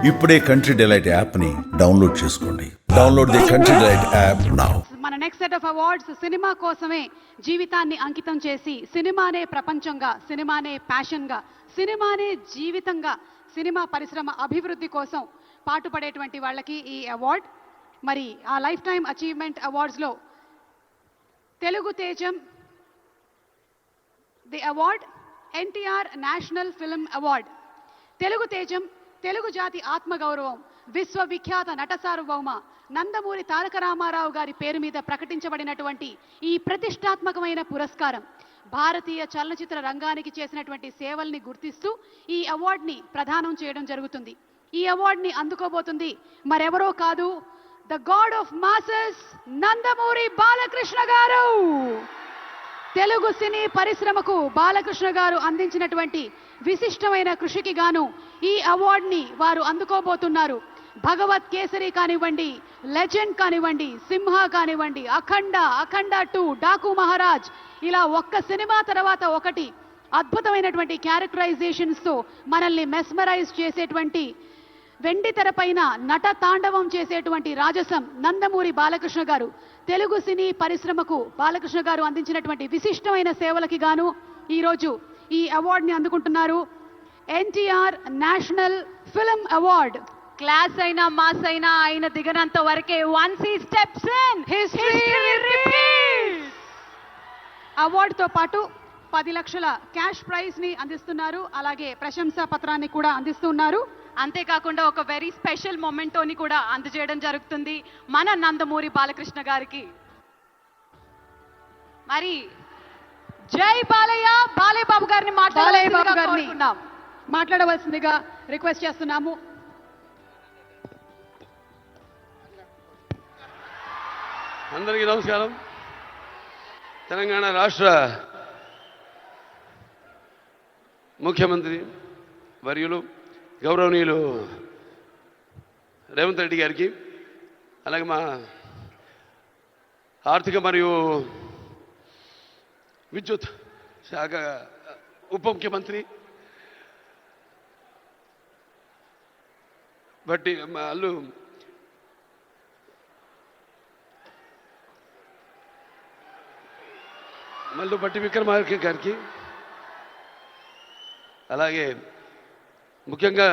ఇప్పుడే Country Delight యాప్ని download చేసుకోండి. Download the Country Delight app now. మన next set of awards cinema కోసమే జీవితాన్ని అంకితం చేసి సినిమానే ప్రపంచంగా, సినిమానే ప్యాషన్గా, సినిమానే జీవితంగా, సినిమా పరిశ్రమ అభివృద్ధి కోసం పాటుపడేటువంటి వాళ్ళకి ఈ అవార్డ్. మరి ఆ లైఫ్ టైమ్ అచీవ్మెంట్ అవార్డ్స్లో తెలుగు తేజం the award NTR national film award. Telugu తేజం తెలుగు జాతి ఆత్మగౌరవం, విశ్వవిఖ్యాత నట సార్వభౌమ నందమూరి తారక రామారావు గారి పేరు మీద ప్రకటించబడినటువంటి ఈ ప్రతిష్టాత్మకమైన పురస్కారం భారతీయ చలనచిత్ర రంగానికి చేసినటువంటి సేవల్ని గుర్తిస్తూ ఈ అవార్డుని ప్రదానం చేయడం జరుగుతుంది. ఈ అవార్డుని అందుకోబోతుంది మరెవరో కాదు, the God of masses Nandamuri Balakrishna గారు. తెలుగు సినీ పరిశ్రమకు బాలకృష్ణ గారు అందించినటువంటి విశిష్టమైన కృషికి గాను ఈ అవార్డుని వారు అందుకోబోతున్నారు. భగవత్ కేసరి కానివ్వండి, లెజెండ్ కానివ్వండి, సింహ కానివ్వండి, అఖండ, అఖండ 2, డాకు మహారాజ్, ఇలా ఒక్క సినిమా తర్వాత ఒకటి అద్భుతమైనటువంటి క్యారెక్టరైజేషన్స్తో మనల్ని మెస్మరైజ్ చేసేటువంటి, వెండి తెరపైన నట తాండవం చేసేటువంటి రాజసం నందమూరి బాలకృష్ణ గారు. తెలుగు సినీ పరిశ్రమకు బాలకృష్ణ గారు అందించినటువంటి విశిష్టమైన సేవలకి గాను ఈరోజు ఈ అవార్డుని అందుకుంటున్నారు. NTR national film award. Class అయినా మాస్ అయినా ఆయన దిగనంత వరకే once he steps in history repeats. అవార్డుతో పాటు 10 లక్షల క్యాష్ ప్రైజ్ ని అందిస్తున్నారు. అలాగే ప్రశంసా పత్రాన్ని కూడా అందిస్తున్నారు. అంతేకాకుండా ఒక వెరీ స్పెషల్ మొమెంటోని కూడా అందజేయడం జరుగుతుంది మన నందమూరి బాలకృష్ణ గారికి. మరి జై బాలయ్య, బాలయ్య బాబు గారిని మాట్లాడవలసిందిగా రిక్వెస్ట్ చేస్తున్నాము. అందరికీ నమస్కారం. తెలంగాణ రాష్ట్ర ముఖ్యమంత్రి వర్యులు గౌరవనీయులు రేవంత్ రెడ్డి గారికి, అలాగే మా ఆర్థిక మరియు విద్యుత్ శాఖ ఉప ముఖ్యమంత్రి బట్టి మా అల్లు మల్లు బట్టి విక్రమార్క గారికి, అలాగే ముఖ్యంగా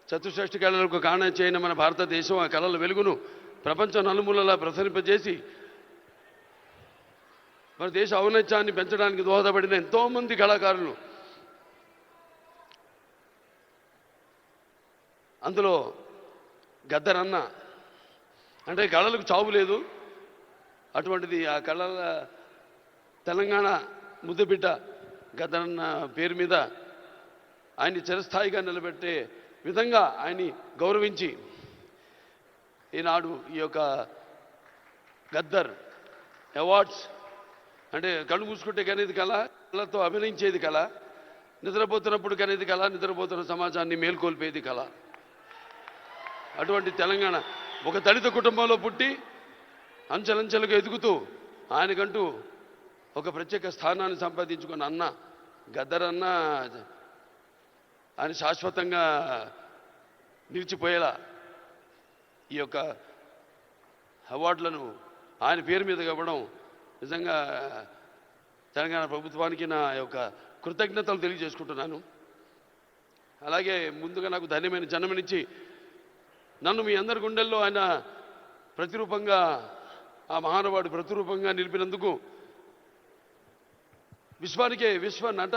చతుషష్ఠి కళలకు కారణ చేయని మన భారతదేశం ఆ కళల వెలుగును ప్రపంచ నలుమూలలా ప్రసరింపజేసి మన దేశ ఔన్నత్యాన్ని పెంచడానికి దోహదపడిన ఎంతోమంది కళాకారులు, అందులో గద్దరన్న అంటే కళలకు చావు లేదు, అటువంటిది ఆ కళల తెలంగాణ ముద్దుబిడ్డ గద్దరన్న పేరు మీద ఆయన్ని చిరస్థాయిగా నిలబెట్టే విధంగా ఆయన్ని గౌరవించి ఈనాడు ఈ యొక్క గద్దర్ అవార్డ్స్ అంటే కళ్ళు మూసుకుంటే కనేది కళ, కళతో అభినయించేది కళ, నిద్రపోతున్నప్పుడు కనేది కళ, నిద్రపోతున్న సమాజాన్ని మేల్కొల్పేది కళ. అటువంటి తెలంగాణ ఒక దళిత కుటుంబంలో పుట్టి అంచెలంచెలుగా ఎదుగుతూ ఆయనకంటూ ఒక ప్రత్యేక స్థానాన్ని సంపాదించుకున్న అన్న గద్దర్ అన్న ఆయన శాశ్వతంగా నిలిచిపోయేలా ఈ యొక్క అవార్డులను ఆయన పేరు మీద ఇవ్వడం నిజంగా తెలంగాణ ప్రభుత్వానికి నా యొక్క కృతజ్ఞతలు తెలియజేసుకుంటున్నాను. అలాగే ముందుగా నాకు ధన్యమైన జన్మనిచ్చి నన్ను మీ అందరి గుండెల్లో ఆయన ప్రతిరూపంగా, ఆ మహానుభావుడు ప్రతిరూపంగా నిలిపినందుకు, విశ్వానికే విశ్వ నట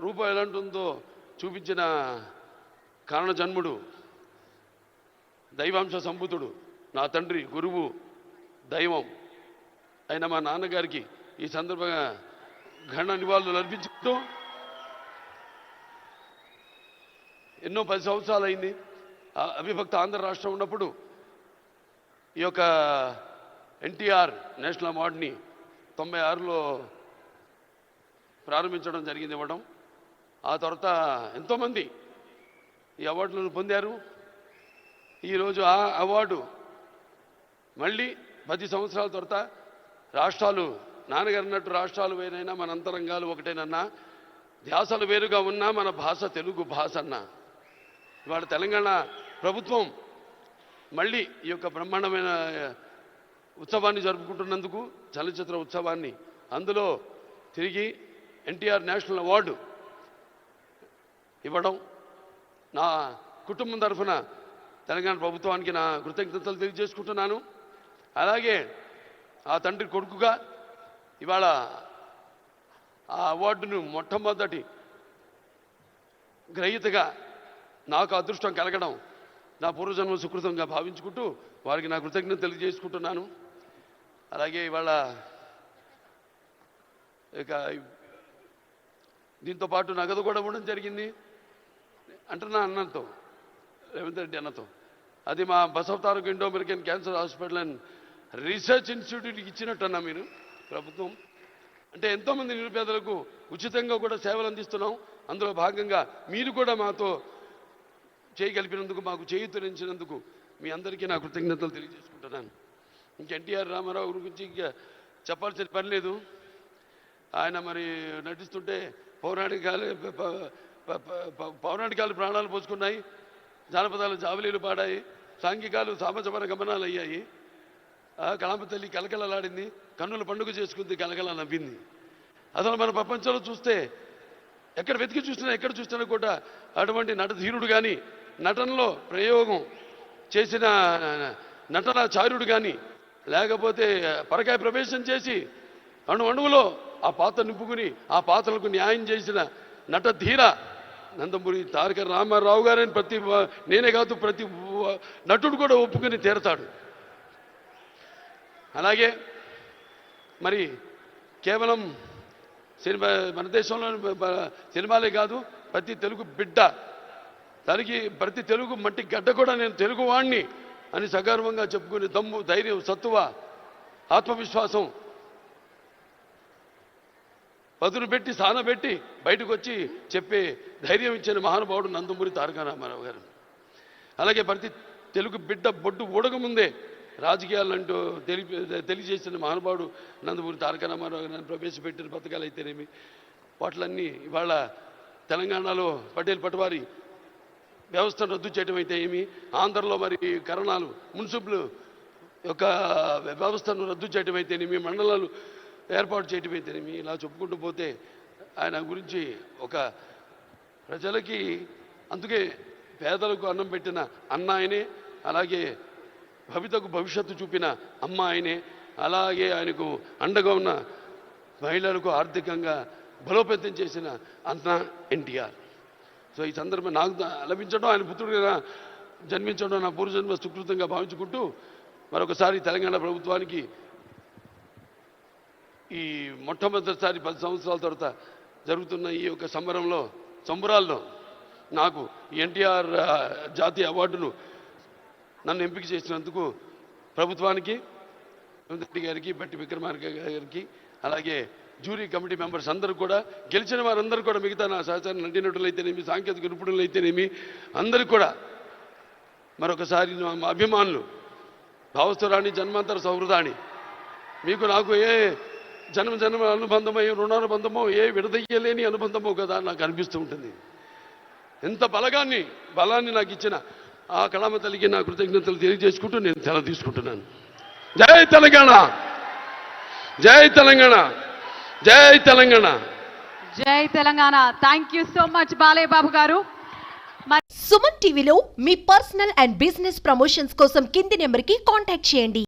రూపం ఎలాంటిందో చూపించిన కారణ జన్ముడు, దైవాంశ సంభూతుడు, నా తండ్రి, గురువు, దైవం అయిన మా నాన్నగారికి ఈ సందర్భంగా ఘన నివాళులు అర్పించుకుంటూ, ఎన్నో 10 సంవత్సరాలు అయింది అవిభక్త ఆంధ్ర రాష్ట్రం ఉన్నప్పుడు ఈ యొక్క ఎన్టీఆర్ నేషనల్ అవార్డుని 96లో ప్రారంభించడం జరిగింది, ఇవ్వడం. ఆ తర్వాత ఎంతోమంది ఈ అవార్డులను పొందారు. ఈరోజు ఆ అవార్డు మళ్ళీ 10 సంవత్సరాల తర్వాత రాష్ట్రాలు, నాన్నగారు అన్నట్టు రాష్ట్రాలు వేరైనా మన అంతరంగాలు ఒకటేనన్నా, ధ్యాసలు వేరుగా ఉన్నా మన భాష తెలుగు భాష అన్న ఇవాళ తెలంగాణ ప్రభుత్వం మళ్ళీ ఈ యొక్క బ్రహ్మాండమైన ఉత్సవాన్ని జరుపుకుంటున్నందుకు, చలనచిత్ర ఉత్సవాన్ని, అందులో తిరిగి ఎన్టీఆర్ నేషనల్ అవార్డు ఇవ్వడం, నా కుటుంబం తరఫున తెలంగాణ ప్రభుత్వానికి నా కృతజ్ఞతలు తెలియజేసుకుంటున్నాను. అలాగే ఆ తండ్రి కొడుకుగా ఇవాళ ఆ అవార్డును మొట్టమొదటి గ్రహీతగా నాకు అదృష్టం కలగడం నా పూర్వజన్మ సుకృతంగా భావించుకుంటూ వారికి నా కృతజ్ఞత తెలియజేసుకుంటున్నాను. అలాగే ఇవాళ ఇక దీంతో పాటు నగదు కూడా ఇవ్వడం జరిగింది అంటున్నా అన్నతో, రేవంత్ రెడ్డి అన్నతో. అది మా Basavataraka Indo American cancer hospital and research ఇన్స్టిట్యూట్కి ఇచ్చినట్టన్నా మీరు ప్రభుత్వం. అంటే ఎంతోమంది నిరుపేదలకు ఉచితంగా కూడా సేవలు అందిస్తున్నాం. అందులో భాగంగా మీరు కూడా మాతో చేయగలిపినందుకు, మాకు చేయూతనించినందుకు మీ అందరికీ నా కృతజ్ఞతలు తెలియజేసుకుంటున్నాను. ఇంక ఎన్టీఆర్ రామారావు గురించి ఇంకా చెప్పాల్సిన పని లేదు. ఆయన మరి నటిస్తుంటే పౌరాణికాలు ప్రాణాలు పోసుకున్నాయి, జానపదాలు జావలీలు పాడాయి, సాంఘికాలు సామజమన గమనాలు అయ్యాయి. కళామ తల్లి కలకలలాడింది, కన్నుల పండుగ చేసుకుంది, కలకల నవ్వింది. అసలు మన ప్రపంచంలో చూస్తే ఎక్కడ వెతికి చూసినా, ఎక్కడ చూసినా కూడా అటువంటి నటధీరుడు కానీ, నటనలో ప్రయోగం చేసిన నటనాచార్యుడు కానీ, లేకపోతే పరకాయ ప్రవేశం చేసి అణువులో ఆ పాత్ర నింపుకుని ఆ పాత్రలకు న్యాయం చేసిన నటధీర నందమూరి తారక రామారావు గారని నేనే కాదు ప్రతి నటుడు కూడా ఒప్పుకొని తీరతాడు. అలాగే మరి కేవలం సినిమా, మన దేశంలో సినిమాలే కాదు, ప్రతి తెలుగు బిడ్డ, ప్రతి తెలుగు మట్టి గడ్డ కూడా నేను తెలుగువాణ్ణి అని సగర్వంగా చెప్పుకునే దమ్ము, ధైర్యం, సత్తువ, ఆత్మవిశ్వాసం పదును పెట్టి సానబెట్టి బయటకు వచ్చి చెప్పే ధైర్యం ఇచ్చిన మహానుభావుడు నందమూరి తారక రామారావు గారు. అలాగే ప్రతి తెలుగు బిడ్డ బొడ్డు ఊడకముందే రాజకీయాలంటూ తెలియజేసిన మహానుభావుడు నందమూరి తారక రామారావు గారిని ప్రవేశపెట్టిన పథకాలు అయితేనేమి, వాటిలన్నీ ఇవాళ తెలంగాణలో పటేల్ పటవారి వ్యవస్థను రద్దు చేయడం అయితే ఏమి, ఆంధ్రలో మరి కరణాలు మున్సిపల్ యొక్క వ్యవస్థను రద్దు చేయడం అయితేనేమి, మండలాలు ఏర్పాటు చేయడం అయితేనేమి, ఇలా చెప్పుకుంటూ పోతే ఆయన గురించి ఒక ప్రజలకి, అందుకే పేదలకు అన్నం పెట్టిన అన్న ఆయనే, అలాగే భవితకు భవిష్యత్తు చూపిన అమ్మ ఆయనే, అలాగే ఆయనకు అండగా ఉన్న మహిళలకు ఆర్థికంగా బలోపేతం చేసిన అన్న ఎన్టీఆర్. సో ఈ సందర్భం నాకు లభించడం, ఆయన పుత్రుడిగా జన్మించడం నా పూర్వజన్మ సుకృతంగా భావించుకుంటూ మరొకసారి తెలంగాణ ప్రభుత్వానికి ఈ మొట్టమొదటిసారి 10 సంవత్సరాల తర్వాత జరుగుతున్న ఈ యొక్క సంబరాల్లో నాకు ఎన్టీఆర్ జాతీయ అవార్డును నన్ను ఎంపిక చేసినందుకు ప్రభుత్వానికి, రేవంత్ రెడ్డి గారికి, బట్టి విక్రమార్క గారికి, అలాగే జ్యూరీ కమిటీ మెంబర్స్ అందరూ కూడా, గెలిచిన వారందరూ కూడా, మిగతా నా సహచార నటీనటులైతేనేమి, సాంకేతిక నిపుణులైతేనేమి, అందరికీ కూడా మరొకసారి మా అభిమానులు, భావస్థురాణి జన్మాంతర సౌహృదాన్ని, మీకు నాకు ఏ జన్మ అనుబంధమో, ఏ రుణానుబంధమో, ఏ విడదయ్యలేని అనుబంధమో కదా నాకు అనిపిస్తూ ఉంటుంది. ఎంత బలాన్ని నాకు ఇచ్చిన ఆ కళామ తల్లికి నా కృతజ్ఞతలు తెలియజేసుకుంటూ నేను సెలవు తీసుకుంటున్నాను. జై తెలంగాణ, జై తెలంగాణ, జై తెలంగాణ, జై Telangana. Thank you so much Balayya Babu గారు. సుమన్ టీవీలో మీ పర్సనల్ అండ్ బిజినెస్ ప్రమోషన్స్ కోసం కింది నెంబర్కి కాంటాక్ట్ చేయండి.